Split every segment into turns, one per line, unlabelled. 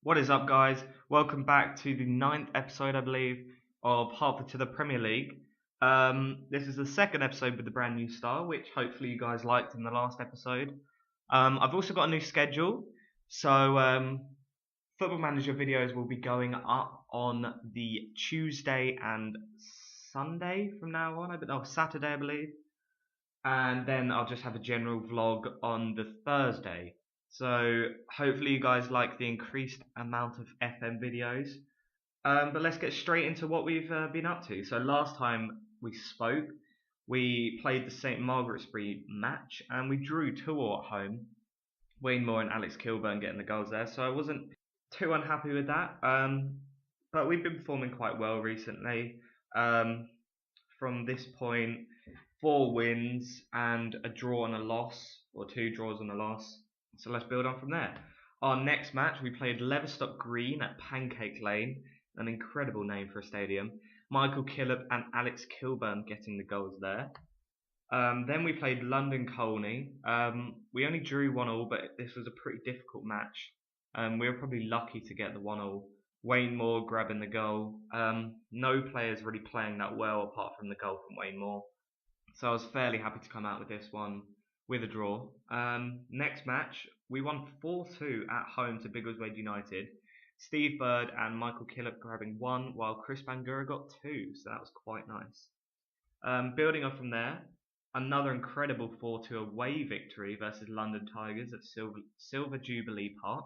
What is up, guys? Welcome back to the 9th episode, I believe, of Hertford to the Premier League. This is the second episode with the brand new style, which hopefully you guys liked in the last episode. I've also got a new schedule, so Football Manager videos will be going up on the Tuesday and Sunday from now on. Saturday, I believe. And then I'll just have a general vlog on the Thursday. So hopefully you guys like the increased amount of FM videos. But let's get straight into what we've been up to. So last time we spoke, we played the St Margaret's-Bury match and we drew 2-2 at home. Wayne Moore and Alex Kilburn getting the goals there, so I wasn't too unhappy with that. But we've been performing quite well recently. From this point, 4 wins and a draw and a loss, or 2 draws and a loss. So let's build on from there. Our next match, we played Leverstock Green at Pancake Lane, an incredible name for a stadium. Michael Killip and Alex Kilburn getting the goals there. Then we played London Colney. We only drew 1-1, but this was a pretty difficult match. We were probably lucky to get the 1-1. Wayne Moore grabbing the goal. No players really playing that well apart from the goal from Wayne Moore. So I was fairly happy to come out with this one with a draw. Next match, we won 4-2 at home to Biggleswade United. Steve Bird and Michael Killip grabbing 1, while Chris Bangura got 2, so that was quite nice. Building on from there, another incredible 4-2 away victory versus London Tigers at Silver Jubilee Park.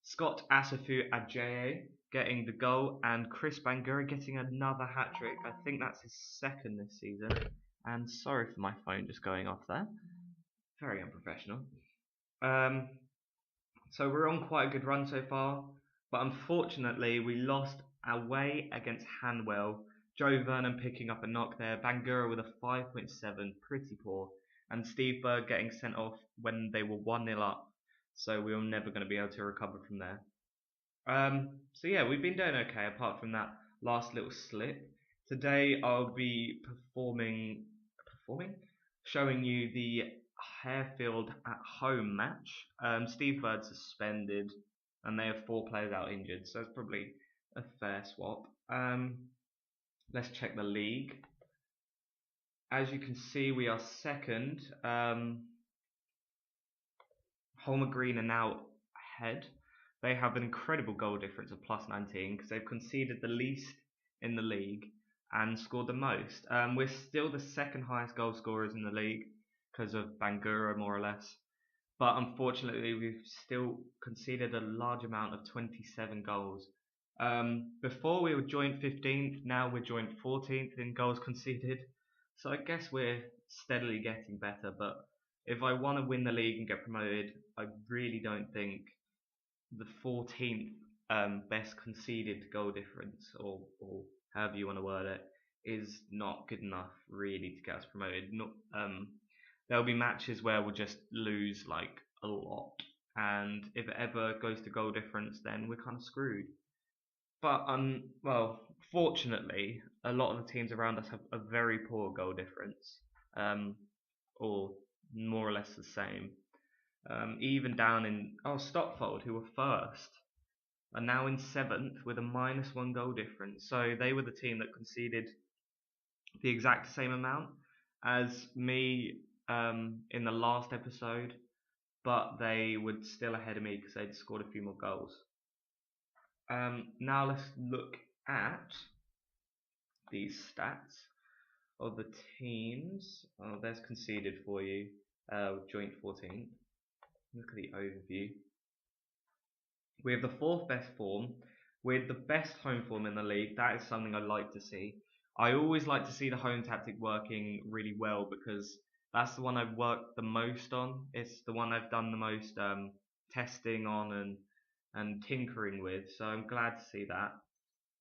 Scott Asafu Ajayi getting the goal and Chris Bangura getting another hat-trick. I think that's his second this season. And sorry for my phone just going off there. Very unprofessional. So we're on quite a good run so far. But unfortunately, we lost away against Hanwell. Joe Vernon picking up a knock there. Bangura with a 5.7, pretty poor. And Steve Bird getting sent off when they were 1-0 up. So we were never going to be able to recover from there. So yeah, we've been doing okay apart from that last little slip. Today I'll be showing you the Hertford at home match. Steve Bird suspended and they have 4 players out injured, so it's probably a fair swap. Let's check the league. As you can see, we are second. Holmer Green are now ahead. They have an incredible goal difference of +19 because they've conceded the least in the league and scored the most. We're still the second highest goal scorers in the league because of Bangura, more or less. But unfortunately, we've still conceded a large amount of 27 goals. Before we were joint 15th, now we're joint 14th in goals conceded. So I guess we're steadily getting better, but if I want to win the league and get promoted, I really don't think the 14th best conceded goal difference, or however you want to word it, is not good enough really to get us promoted. There'll be matches where we'll just lose like a lot, and if it ever goes to goal difference, then we're kind of screwed. But well, fortunately, a lot of the teams around us have a very poor goal difference, or more or less the same. Even down in Stopfold, who were first, are now in 7th with a -1 goal difference. So they were the team that conceded the exact same amount as me in the last episode, but they were still ahead of me because they'd scored a few more goals. Now let's look at these stats of the teams. There's conceded for you, joint 14th. Look at the overview. We have the 4th best form with the best home form in the league. That is something I like to see. I always like to see the home tactic working really well because that's the one I've worked the most on. It's the one I've done the most testing on and tinkering with. So I'm glad to see that.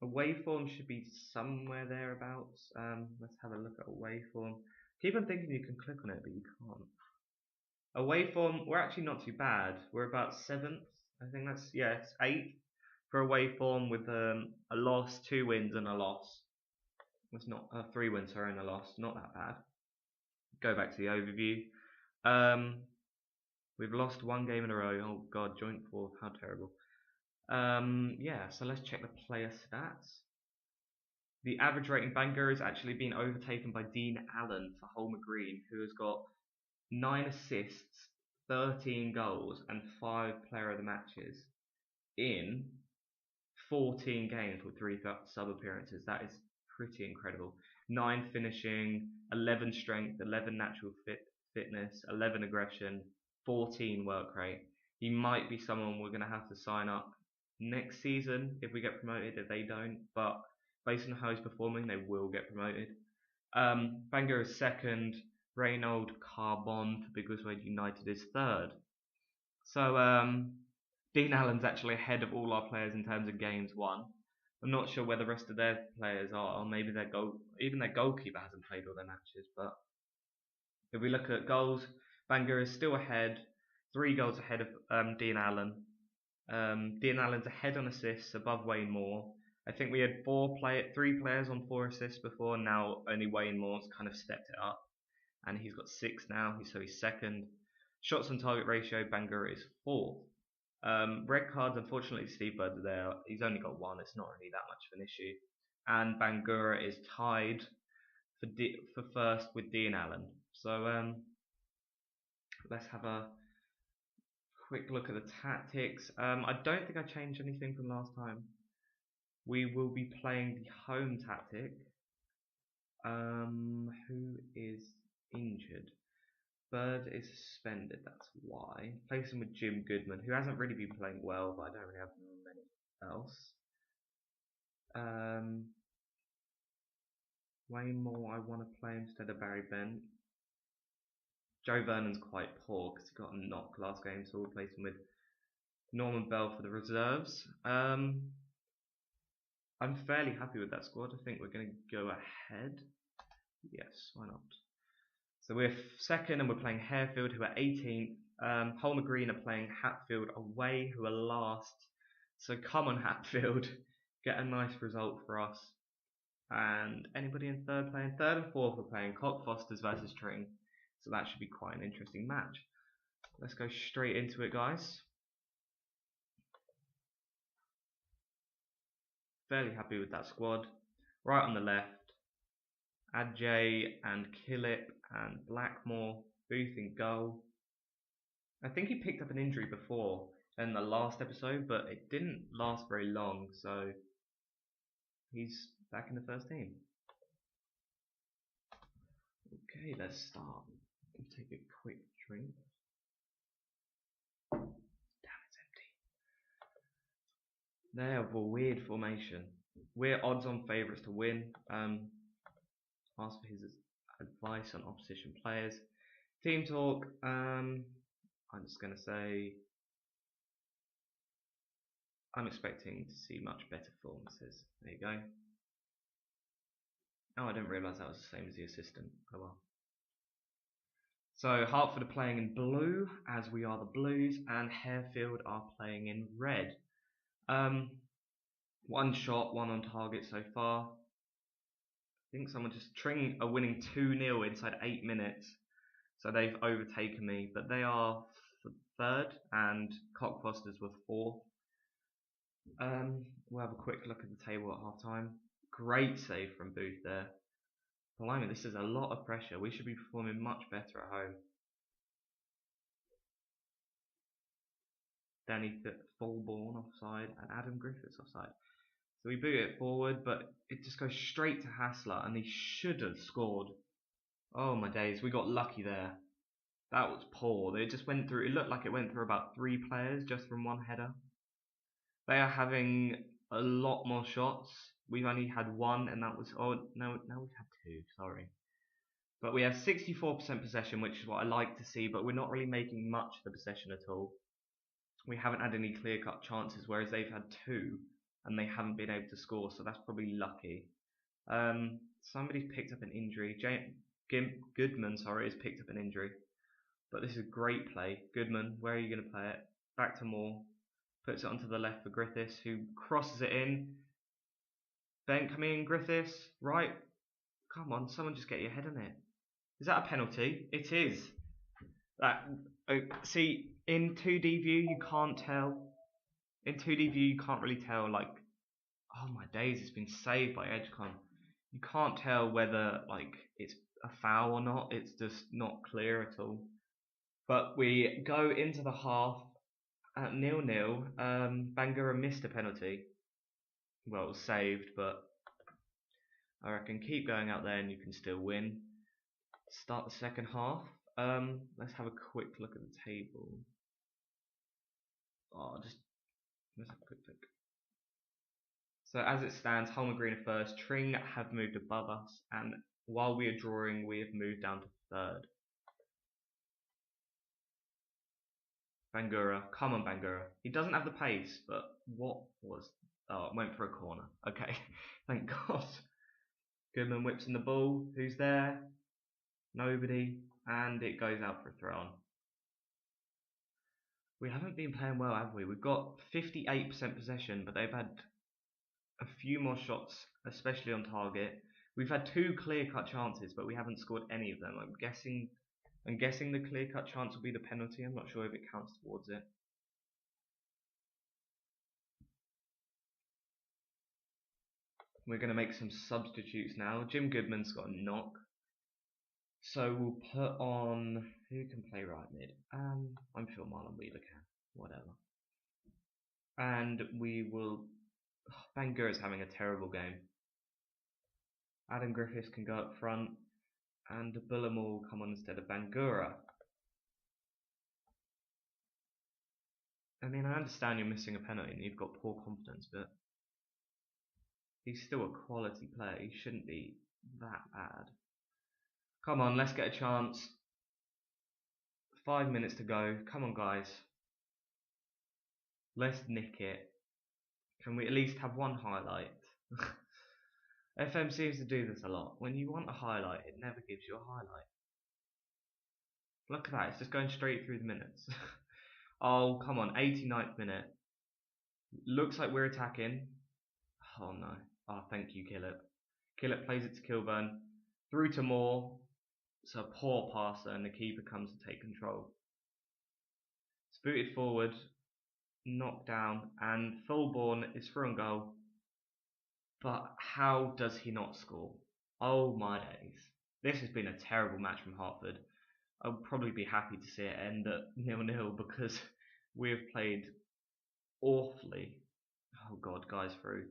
Away form should be somewhere thereabouts. Let's have a look at away form. Keep on thinking you can click on it, but you can't. Away form, we're actually not too bad. We're about 7th. I think that's, yeah, it's 8th for away form with a loss, 2 wins and a loss. It's not 3 wins, sorry, and a loss. Not that bad. Go back to the overview. We've lost 1 game in a row. Oh god, joint 4th, how terrible. Yeah, so let's check the player stats. The average rating Bangor is actually being overtaken by Dean Allen for Holmer Green, who has got 9 assists, 13 goals, and 5 player of the matches in 14 games with 3 sub appearances. That is pretty incredible. 9 finishing, 11 strength, 11 natural fitness, 11 aggression, 14 work rate. He might be someone we're going to have to sign up next season if we get promoted, if they don't. But based on how he's performing, they will get promoted. Bangor is second. Reynold Carbon for Biggleswade United is third. So Dean Allen's actually ahead of all our players in terms of games won. I'm not sure where the rest of their players are, or maybe even their goalkeeper hasn't played all their matches. But if we look at goals, Bangor is still ahead, 3 goals ahead of Dean Allen. Dean Allen's ahead on assists, above Wayne Moore. I think we had 3 players on 4 assists before. Now only Wayne Moore's kind of stepped it up, and he's got 6 now. So he's second. Shots on target ratio, Bangor is 4th. Red cards, unfortunately, Steve Bird's there. He's only got 1. It's not really that much of an issue. And Bangura is tied for first with Dean Allen. So let's have a quick look at the tactics. I don't think I changed anything from last time. We will be playing the home tactic. Who is injured? Bird is suspended, that's why. Place him with Jim Goodman, who hasn't really been playing well, but I don't really have many else. Wayne Moore, I want to play instead of Barry Bent. Joe Vernon's quite poor because he got a knock last game, so we'll place him with Norman Bell for the reserves. I'm fairly happy with that squad. I think we're going to go ahead. Yes, why not? So we're second and we're playing Hertford, who are 18th. Holmer Green are playing Hatfield away, who are last. So come on, Hatfield, get a nice result for us. And anybody in third playing? Third and fourth are playing Cockfosters versus Tring. So that should be quite an interesting match. Let's go straight into it, guys. Fairly happy with that squad. Right on the left, Adjay and Killip and Blackmore, Booth in goal. I think he picked up an injury before in the last episode, but it didn't last very long, so he's back in the first team. Okay, let's start. Take a quick drink. Damn, it's empty. They have a weird formation. We're odds-on favourites to win. Ask for his advice on opposition players. Team talk. I'm just going to say I'm expecting to see much better performances. There you go. Oh, I didn't realise that was the same as the assistant. Oh well. So Hertford are playing in blue, as we are the Blues, and Harefield are playing in red. 1 shot, 1 on target so far. I think someone just Tring are winning 2-0 inside 8 minutes. So they've overtaken me, but they are third and Cockfosters were 4th. We'll have a quick look at the table at half time. Great save from Booth there. Blimey, this is a lot of pressure. We should be performing much better at home. Danny Fulborn offside and Adam Griffiths offside. So we boot it forward, but it just goes straight to Hassler, and he should have scored. Oh my days, we got lucky there. That was poor. It just went through. It looked like it went through about 3 players just from 1 header. They are having a lot more shots. We've only had 1, and that was now we've had 2. Sorry, but we have 64% possession, which is what I like to see. But we're not really making much of the possession at all. We haven't had any clear-cut chances, whereas they've had 2, and they haven't been able to score. So that's probably lucky. Somebody's picked up an injury. Goodman, sorry, has picked up an injury. But this is a great play. Goodman, where are you going to play it? Back to Moore. Puts it onto the left for Griffiths, who crosses it in. Ben, come in, Griffiths. Right. Come on, someone just get your head on it. Is that a penalty? It is. See, in 2D view, you can't tell. In 2D view, you can't really tell, like, oh my days, it's been saved by Edgecon. You can't tell whether, like, it's a foul or not. It's just not clear at all. But we go into the half at 0-0. Bangura missed a penalty. Well, it was saved, but I reckon keep going out there and you can still win. Start the second half. Let's have a quick look at the table. Let's have a quick look. So as it stands, Holmer Green are first. Tring have moved above us, and while we are drawing, we have moved down to third. Bangura, come on Bangura. He doesn't have the pace, but what was... Oh, it went for a corner. Okay, thank God. Goodman whips in the ball. Who's there? Nobody. And it goes out for a throw on. We haven't been playing well, have we? We've got 58% possession, but they've had a few more shots, especially on target. We've had 2 clear-cut chances, but we haven't scored any of them. I'm guessing the clear-cut chance will be the penalty. I'm not sure if it counts towards it. We're going to make some substitutes now. Jim Goodman's got a knock. So we'll put on... Who can play right mid? I'm sure Marlon Wheeler can. Whatever. And we will... Bangura's having a terrible game. Adam Griffiths can go up front. And Bullimore will come on instead of Bangura. I mean, I understand you're missing a penalty and you've got poor confidence, but... He's still a quality player. He shouldn't be that bad. Come on, let's get a chance. 5 minutes to go. Come on, guys. Let's nick it. Can we at least have one highlight? FM seems to do this a lot. When you want a highlight, it never gives you a highlight. Look at that, it's just going straight through the minutes. Oh, come on, 89th minute. Looks like we're attacking. Oh no. Oh, thank you, Killip. Killip plays it to Kilburn. Through to Moore. It's a poor passer and the keeper comes to take control. It's booted forward. Knocked down. And Fulborn is through on goal. But how does he not score? Oh my days. This has been a terrible match from Hertford. I'll probably be happy to see it end at 0-0 because we have played awfully. Oh god, guys through.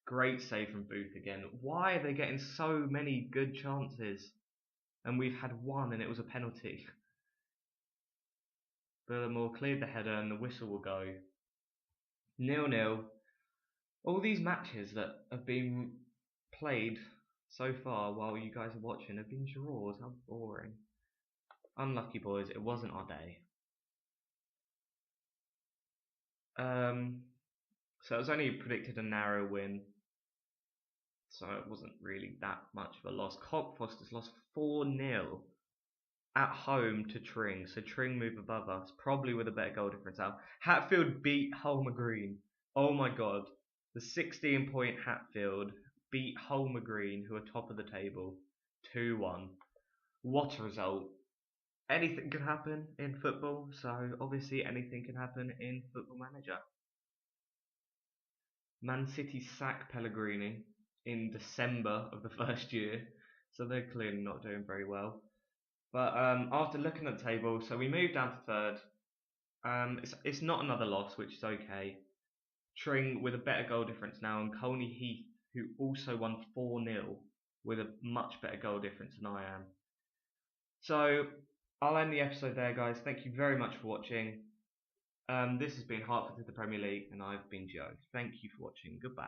Great save from Booth again. Why are they getting so many good chances? And we've had one and it was a penalty. Bullimore cleared the header and the whistle will go. 0-0. All these matches that have been played so far while you guys are watching have been draws. How boring. Unlucky boys, it wasn't our day. So it was only predicted a narrow win. So it wasn't really that much of a loss. Cockfosters lost 4-0 at home to Tring. So Tring move above us, probably with a better goal difference out. Hatfield beat Holmer Green. Oh my god. The 16-point Hatfield beat Holmer Green, who are top of the table, 2-1. What a result. Anything can happen in football, so obviously anything can happen in Football Manager. Man City sack Pellegrini in December of the first year, so they're clearly not doing very well. But after looking at the table, so we moved down to third. It's not another loss, which is okay. Tring with a better goal difference now, and Colney Heath, who also won 4-0 with a much better goal difference than I am. So I'll end the episode there, guys. Thank you very much for watching. This has been Hertford to the Premier League, and I've been Joe. Thank you for watching. Goodbye.